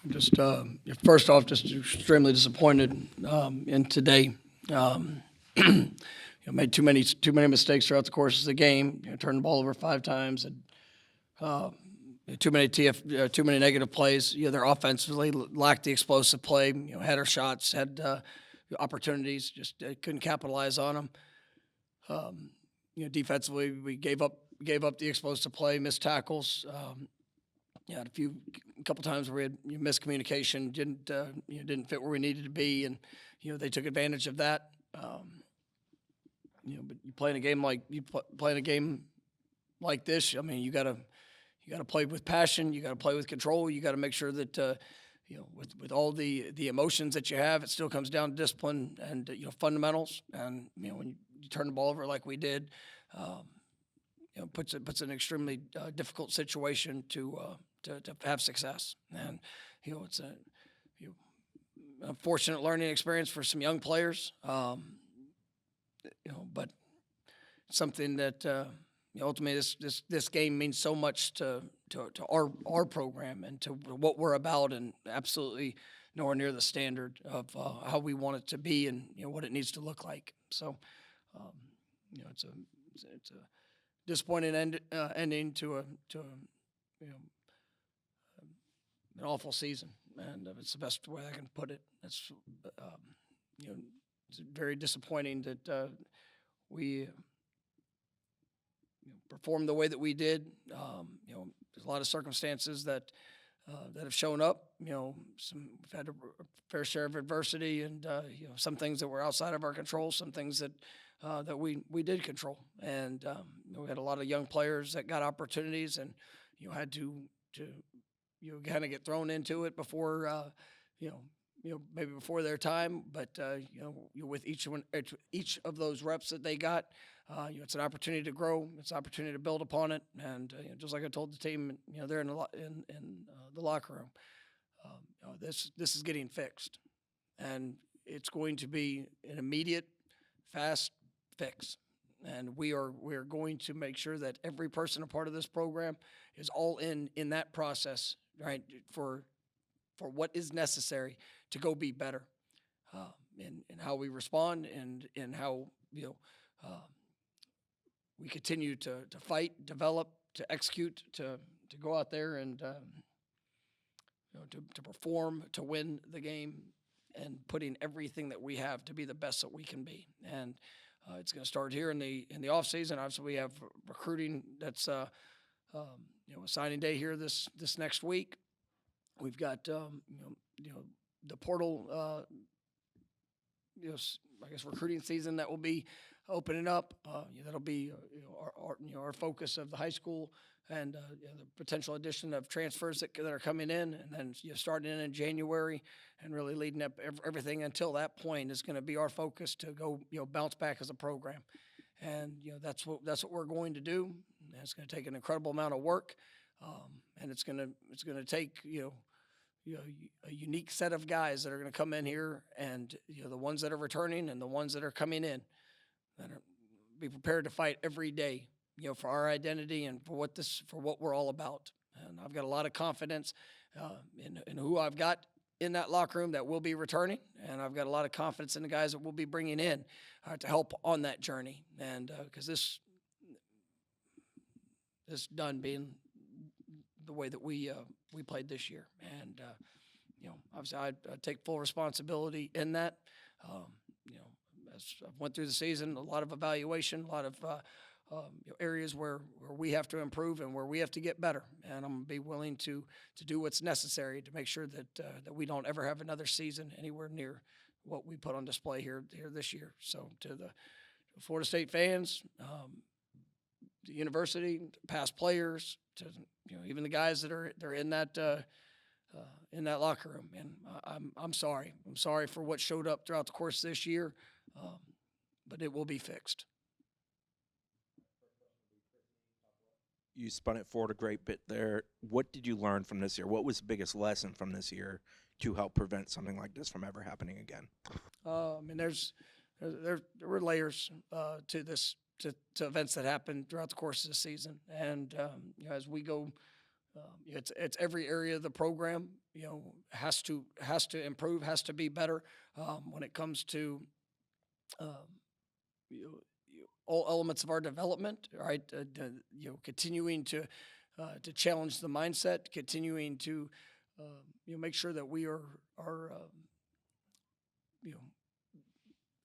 Just first off, just extremely disappointed in today. Made too many mistakes throughout the course of the game. Turned the ball over 5 times, and too many negative plays. Their offensively lacked the explosive play. Had our shots, had opportunities, just couldn't capitalize on them. Defensively, we gave up the explosive play, missed tackles. Had a couple times where we had miscommunication, didn't fit where we needed to be, and they took advantage of that. But you playing a game like this. I mean, you gotta play with passion. You gotta play with control. You gotta make sure that with all the emotions that you have, it still comes down to discipline and fundamentals. And when you turn the ball over like we did, puts it in an extremely difficult situation to have success. And it's a unfortunate learning experience for some young players. But something that ultimately this game means so much to our program and to what we're about, and absolutely nowhere near the standard of how we want it to be and what it needs to look like. So it's a disappointing ending to an awful season, and it's the best way I can put it. It's it's very disappointing that we performed the way that we did. There's a lot of circumstances that have shown up. We've had a fair share of adversity, and some things that were outside of our control, some things that we did control, and we had a lot of young players that got opportunities, and had to kind of get thrown into it before maybe before their time, but with each of those reps that they got, it's an opportunity to grow. It's an opportunity to build upon it, and just like I told the team, they're in the locker room. This is getting fixed, and it's going to be an immediate, fast fix. And we're going to make sure that every person a part of this program is all in that process, right, for what is necessary to go be better in how we respond, and in how we continue to fight, develop, to execute, to go out there and to perform, to win the game, and putting everything that we have to be the best that we can be. And it's going to start here in the off season. Obviously, we have recruiting that's a signing day here this next week. We've got the portal, I guess recruiting season that will be opening up. That'll be our focus of the high school, and the potential addition of transfers that are coming in, and then starting in January and really leading up everything until that point is going to be our focus to go bounce back as a program. And that's what we're going to do. And it's going to take an incredible amount of work, and it's going to take a unique set of guys that are going to come in here, and the ones that are returning and the ones that are coming in, that are be prepared to fight every day, for our identity and for what we're all about. And I've got a lot of confidence in who I've got in that locker room that will be returning, and I've got a lot of confidence in the guys that we'll be bringing in to help on that journey. And because this done being the way that we played this year, and obviously I take full responsibility in that. As I went through the season, a lot of evaluation, a lot of areas where we have to improve and where we have to get better, and I'm gonna be willing to do what's necessary to make sure that we don't ever have another season anywhere near what we put on display here this year. So to the Florida State fans, the university, past players, to even the guys that are in that locker room, and I'm sorry. I'm sorry for what showed up throughout the course of this year, but it will be fixed. You spun it forward a great bit there. What did you learn from this year? What was the biggest lesson from this year to help prevent something like this from ever happening again? There were layers to this, to events that happened throughout the course of the season, and as we go It's every area of the program, has to improve, has to be better when it comes to um, all elements of our development. Right, continuing to challenge the mindset, continuing to make sure that we are you know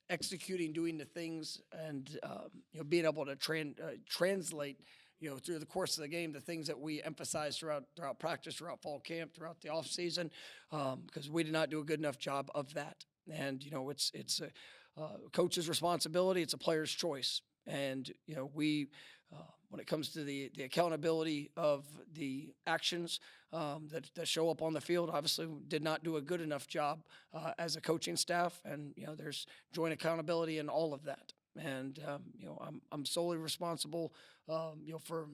executing, doing the things, and being able to translate through the course of the game the things that we emphasize throughout practice, throughout fall camp, throughout the off season, because we did not do a good enough job of that. And it's a coach's responsibility. It's a player's choice, and we. When it comes to the accountability of the actions that show up on the field, obviously we did not do a good enough job as a coaching staff, and there's joint accountability in all of that. And I'm solely responsible, for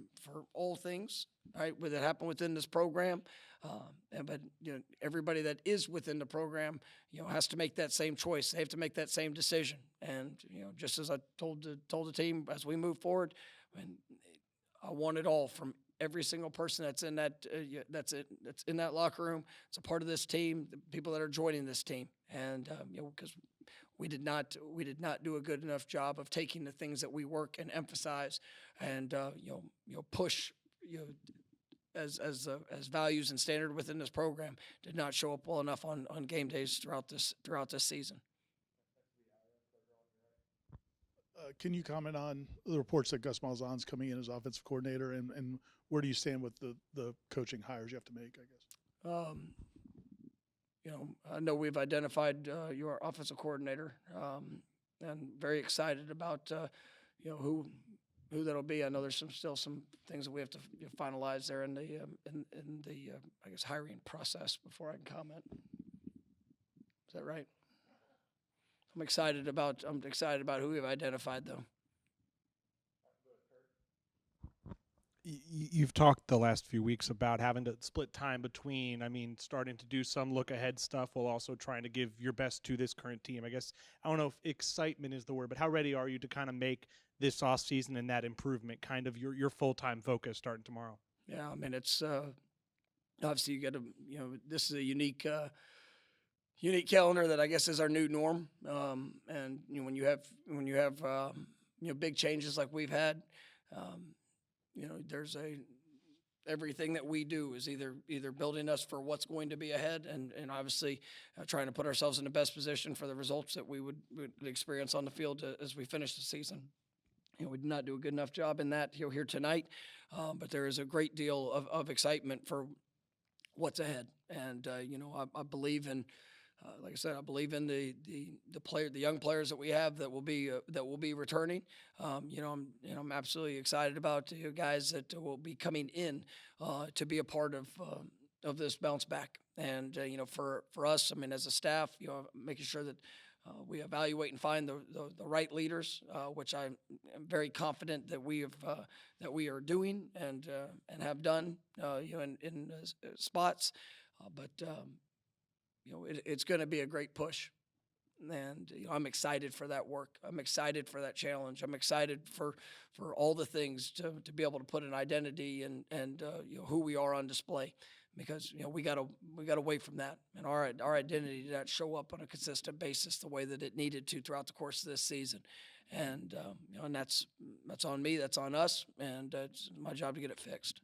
all things, right, that happen within this program. But everybody that is within the program, has to make that same choice. They have to make that same decision. And just as I told the team as we move forward, and I want it all from every single person that's in that that's in that locker room. It's a part of this team. The people that are joining this team, and because we did not do a good enough job of taking the things that we work and emphasize, and push as values and standard within this program, did not show up well enough on game days throughout this season. Can you comment on the reports that Gus Malzahn's coming in as offensive coordinator, and where do you stand with the coaching hires you have to make, I guess? I know we've identified your offensive coordinator, and very excited about who that'll be. I know there's still some things that we have to finalize there in the I guess hiring process before I can comment. Is that right? I'm excited about who we've identified, though. You've talked the last few weeks about having to split time between, starting to do some look-ahead stuff while also trying to give your best to this current team. I guess, I don't know if excitement is the word, but how ready are you to kind of make this offseason and that improvement kind of your full-time focus starting tomorrow? Yeah, it's obviously you got to, this is a unique calendar that I guess is our new norm. And when you have big changes like we've had, there's everything that we do is either building us for what's going to be ahead, and obviously trying to put ourselves in the best position for the results that we would experience on the field as we finish the season. We did not do a good enough job in that here tonight, but there is a great deal of excitement for what's ahead. And I believe in. Like I said, I believe in the young players that we have that will be returning. I'm absolutely excited about guys that will be coming in to be a part of this bounce back. And for us, as a staff, making sure that we evaluate and find the right leaders, which I'm very confident that we are doing and have done in spots, but. It's going to be a great push, and I'm excited for that work. I'm excited for that challenge. I'm excited for all the things to be able to put an identity and who we are on display, because we got away from that, and our identity did not show up on a consistent basis the way that it needed to throughout the course of this season, and and that's on me, that's on us, and it's my job to get it fixed.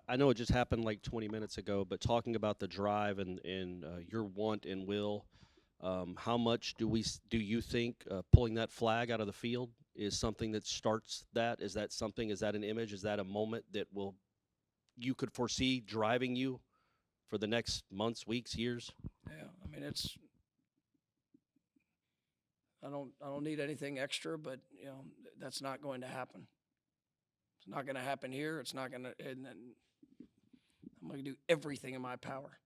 I know it just happened like 20 minutes ago, but talking about the drive and your want and will, how much do you think pulling that flag out of the field is something that starts that? Is that an image? Is that a moment that you could foresee driving you for the next months, weeks, years? Yeah, I don't need anything extra, but that's not going to happen. It's not going to happen here. It's not going to. I'm going to do everything in my power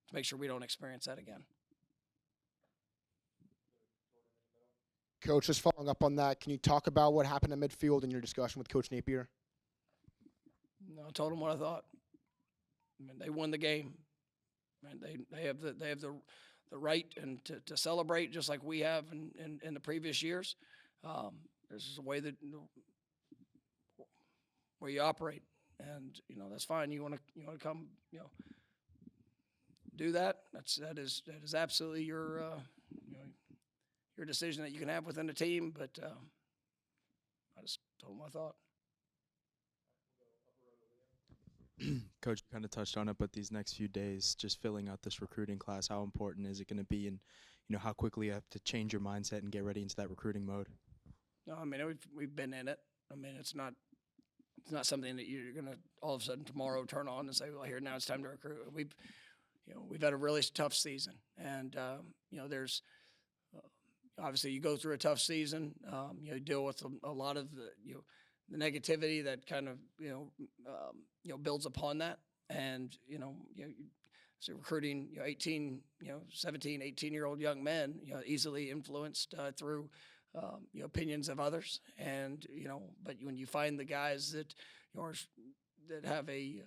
to make sure we don't experience that again. Coach, just following up on that, can you talk about what happened in midfield in your discussion with Coach Napier? No, I told them what I thought. They won the game. They have the right and to celebrate just like we have in the previous years. This is a way that way you operate, and that's fine. You want to come do that. That is absolutely your your decision that you can have within the team. But I just told him I thought. Coach kind of touched on it, but these next few days, just filling out this recruiting class, how important is it going to be, and how quickly you have to change your mindset and get ready into that recruiting mode? No, I mean we've been in it. I mean it's not something that you're going to all of a sudden tomorrow turn on and say, well, here now it's time to recruit. We've had a really tough season, and there's obviously you go through a tough season. You deal with a lot of the negativity that kind of builds upon that, and so recruiting 17, 18-year-old young men easily influenced through opinions of others, and but when you find the guys that that have a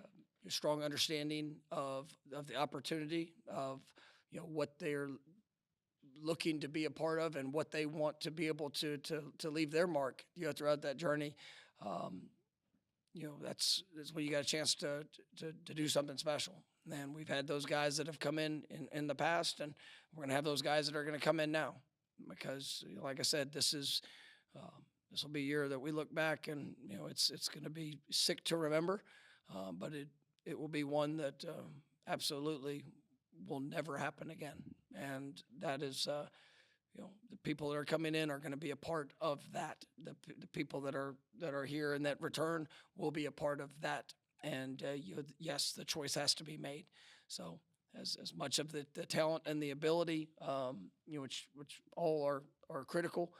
strong understanding of the opportunity of what they're looking to be a part of and what they want to be able to leave their mark throughout that journey. That's when you got a chance to do something special. And we've had those guys that have come in the past, and we're going to have those guys that are going to come in now, because like I said, this will be a year that we look back and it's going to be sick to remember, but it will be one that absolutely will never happen again. And that is the people that are coming in are going to be a part of that. The people that are here and that return will be a part of that. And yes, the choice has to be made. So as much of the talent and the ability, which all are critical,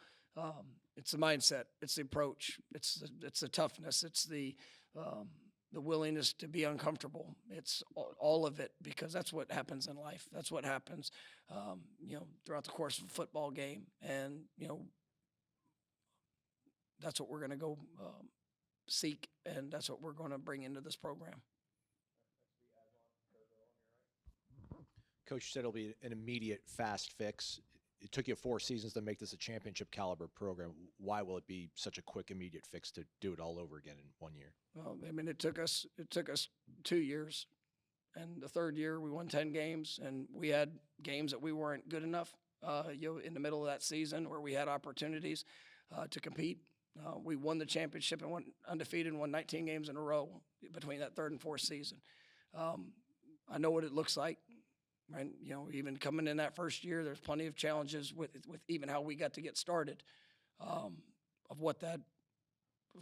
it's the mindset, it's the approach, it's the toughness, it's the willingness to be uncomfortable. It's all of it, because that's what happens in life. That's what happens, throughout the course of a football game. And, that's what we're going to go seek, and that's what we're going to bring into this program. Coach, you said it'll be an immediate fast fix. It took you 4 seasons to make this a championship caliber program. Why will it be such a quick, immediate fix to do it all over again in 1 year? Well, I mean, it took us 2 years, and the third year we won 10 games, and we had games that we weren't good enough. In the middle of that season where we had opportunities to compete, we won the championship and went undefeated and won 19 games in a row between that third and fourth season. I know what it looks like. Right, even coming in that first year, there's plenty of challenges with even how we got to get started, of what that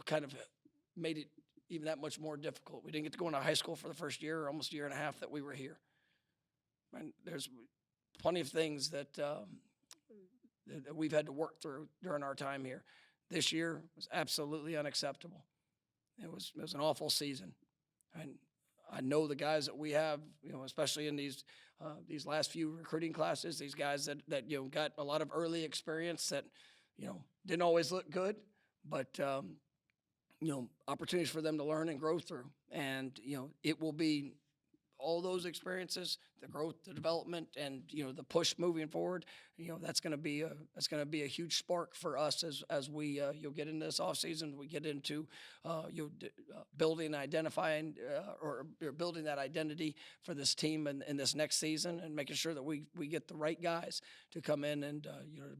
kind of made it even that much more difficult. We didn't get to go into high school for the first year, or almost a year and a half that we were here. And there's plenty of things that we've had to work through during our time here. This year was absolutely unacceptable. It was an awful season, and I know the guys that we have, especially in these last few recruiting classes, these guys that got a lot of early experience that didn't always look good, but opportunities for them to learn and grow through. And it will be all those experiences, the growth, the development, and the push moving forward. That's going to be a huge spark for us as we get into this off season. We get into building, identifying, or building that identity for this team in this next season, and making sure that we get the right guys to come in and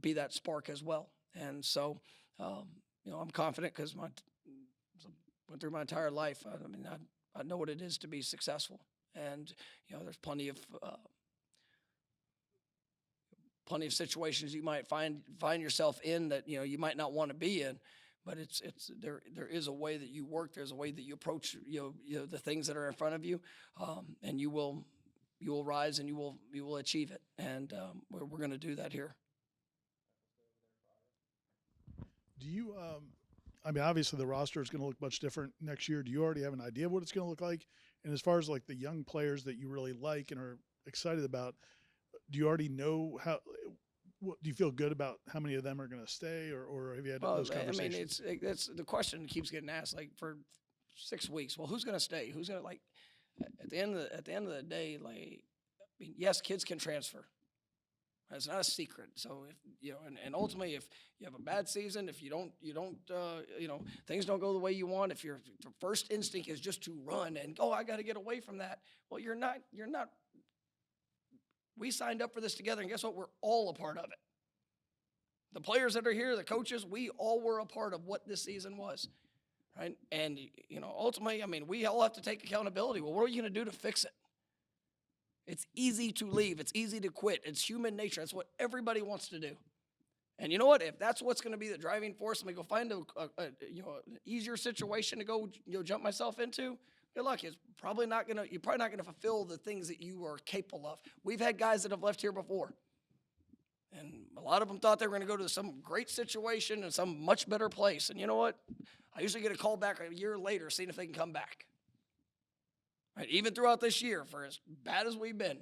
be that spark as well. And so I'm confident, because went through my entire life. I know what it is to be successful. And there's plenty of situations you might find yourself in that you might not want to be in, but there is a way that you work. There's a way that you approach the things that are in front of you, and you will rise and you will achieve it. And we're going to do that here. Do you? Obviously the roster is going to look much different next year. Do you already have an idea of what it's going to look like? And as far as like the young players that you really like and are excited about, do you already know what do you feel good about how many of them are going to stay, or have you had those conversations? I mean, it's the question that keeps getting asked, like, for 6 weeks. Well, who's going to stay? Who's going to, like, at the end of the day, like, I mean, yes, kids can transfer. It's not a secret. So if and ultimately, if you have a bad season, if you don't, things don't go the way you want. If your first instinct is just to run and I got to get away from that. Well, you're not. We signed up for this together, and guess what? We're all a part of it. The players that are here, the coaches, we all were a part of what this season was, right? And ultimately, I mean, we all have to take accountability. Well, what are you going to do to fix it? It's easy to leave. It's easy to quit. It's human nature. That's what everybody wants to do. And you know what? If that's what's going to be the driving force, I'm going to go find an easier situation to go jump myself into. Good luck. You're probably not going to fulfill the things that you are capable of. We've had guys that have left here before, and a lot of them thought they were going to go to some great situation and some much better place. And you know what? I usually get a call back a year later, seeing if they can come back. Right, even throughout this year, for as bad as we've been,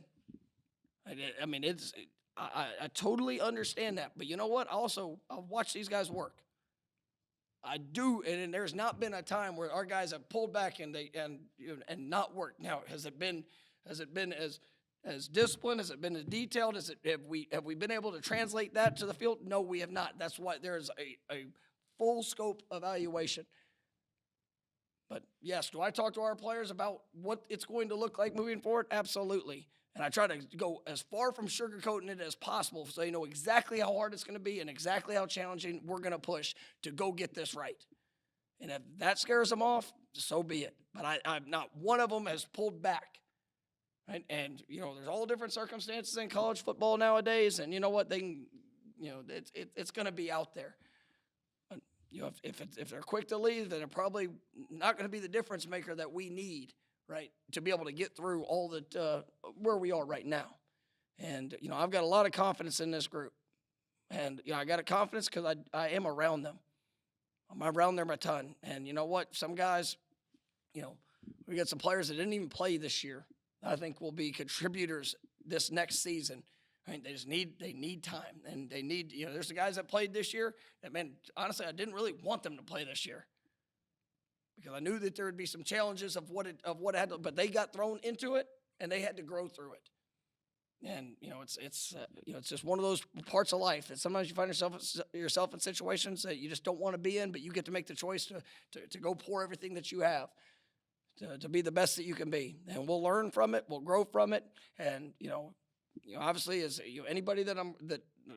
I mean, I totally understand that. But you know what? I've watched these guys work. I do, and there's not been a time where our guys have pulled back and not worked. Now, has it been as disciplined? Has it been as detailed? Have we been able to translate that to the field? No, we have not. That's why there's a full scope evaluation. But yes, do I talk to our players about what it's going to look like moving forward? Absolutely. And I try to go as far from sugarcoating it as possible so they know exactly how hard it's going to be and exactly how challenging we're going to push to go get this right. And if that scares them off, so be it. But I'm not one of them has pulled back. Right? And, there's all different circumstances in college football nowadays. And you know what? They can, it's going to be out there. If they're quick to leave, then they're probably not going to be the difference maker that we need, right, to be able to get through all that where we are right now. And I've got a lot of confidence in this group, and I got a confidence because I am around them. I'm around them a ton, and you know what? Some guys, we got some players that didn't even play this year. I think will be contributors this next season. Right? They need time, and they need, there's the guys that played this year that, man, honestly, I didn't really want them to play this year because I knew that there would be some challenges of what it had to, but they got thrown into it and they had to grow through it. And, it's just one of those parts of life that sometimes you find yourself in situations that you just don't want to be in, but you get to make the choice to go pour everything that you have to be the best that you can be. And we'll learn from it. We'll grow from it. And, obviously, as anybody that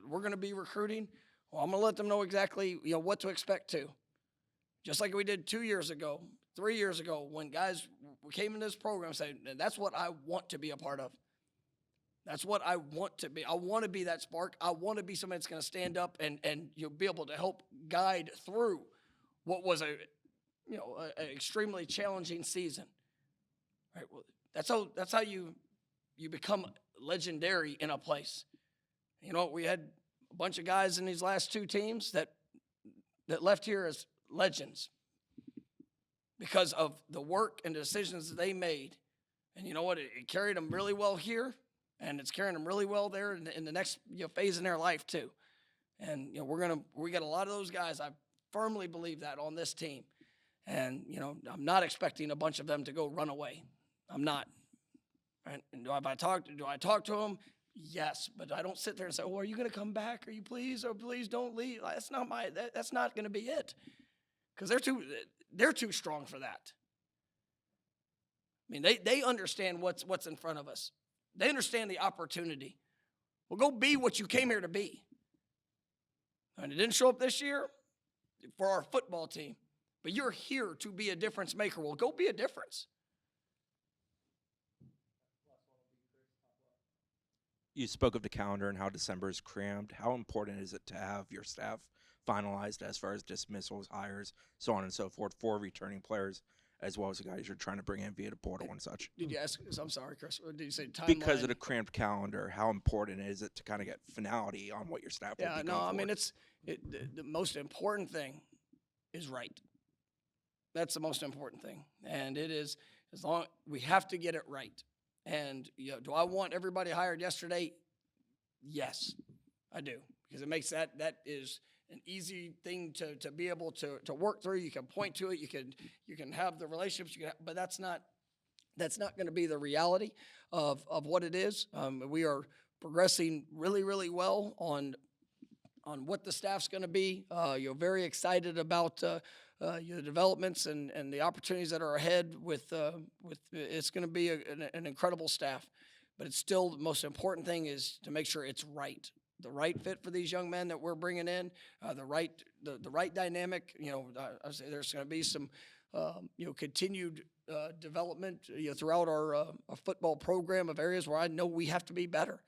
we're going to be recruiting, well, I'm going to let them know exactly what to expect too. Just like we did 2 years ago, 3 years ago, when guys came in this program saying, "That's what I want to be a part of. That's what I want to be. I want to be that spark. I want to be somebody that's going to stand up and you'll be able to help guide through what was an extremely challenging season." Right? Well, that's how you become legendary in a place. We had a bunch of guys in these last two teams that left here as legends because of the work and the decisions that they made. And you know what? It carried them really well here, and it's carrying them really well there in the next phase in their life too. And we got a lot of those guys. I firmly believe that on this team. And I'm not expecting a bunch of them to go run away. I'm not. Right? And do I talk to them? Yes, but I don't sit there and say, "Oh, are you going to come back? Are you please? Or please don't leave." That's not going to be it, because they're too strong for that. I mean, they understand what's in front of us. They understand the opportunity. Well, go be what you came here to be. And it didn't show up this year for our football team, but you're here to be a difference maker. Well, go be a difference. You spoke of the calendar and how December is crammed. How important is it to have your staff finalized as far as dismissals, hires, so on and so forth for returning players, as well as the guys you're trying to bring in via the portal and such? Did you ask? I'm sorry, Chris. Did you say timeline? Because of the cramped calendar, how important is it to kind of get finality on what your staff will be going forward? I mean, the most important thing is right. That's the most important thing, and it is we have to get it right. And do I want everybody hired yesterday? Yes, I do, because it makes that is an easy thing to be able to work through. You can point to it. You can have the relationships. But that's not going to be the reality of what it is. We are progressing really, really well on what the staff's going to be. Very excited about the developments and the opportunities that are ahead. With it's going to be an incredible staff, but it's still the most important thing is to make sure it's right. The right fit for these young men that we're bringing in, the right dynamic. I say there's going to be some continued development throughout our football program of areas where I know we have to be better.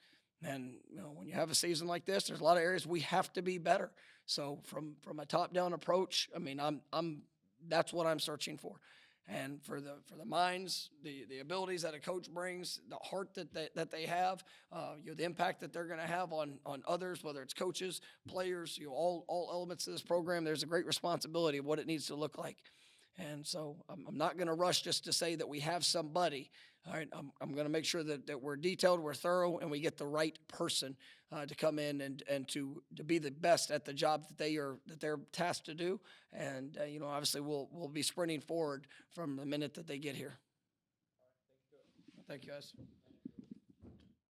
And when you have a season like this, there's a lot of areas we have to be better. So from a top-down approach, I mean, that's what I'm searching for. And for the minds, the abilities that a coach brings, the heart that they have, the impact that they're going to have on others, whether it's coaches, players, all elements of this program, there's a great responsibility of what it needs to look like. And so I'm not going to rush just to say that we have somebody. All right, I'm going to make sure that we're detailed, we're thorough, and we get the right person to come in and to be the best at the job that they're tasked to do. And obviously we'll be sprinting forward from the minute that they get here. Thank you, guys.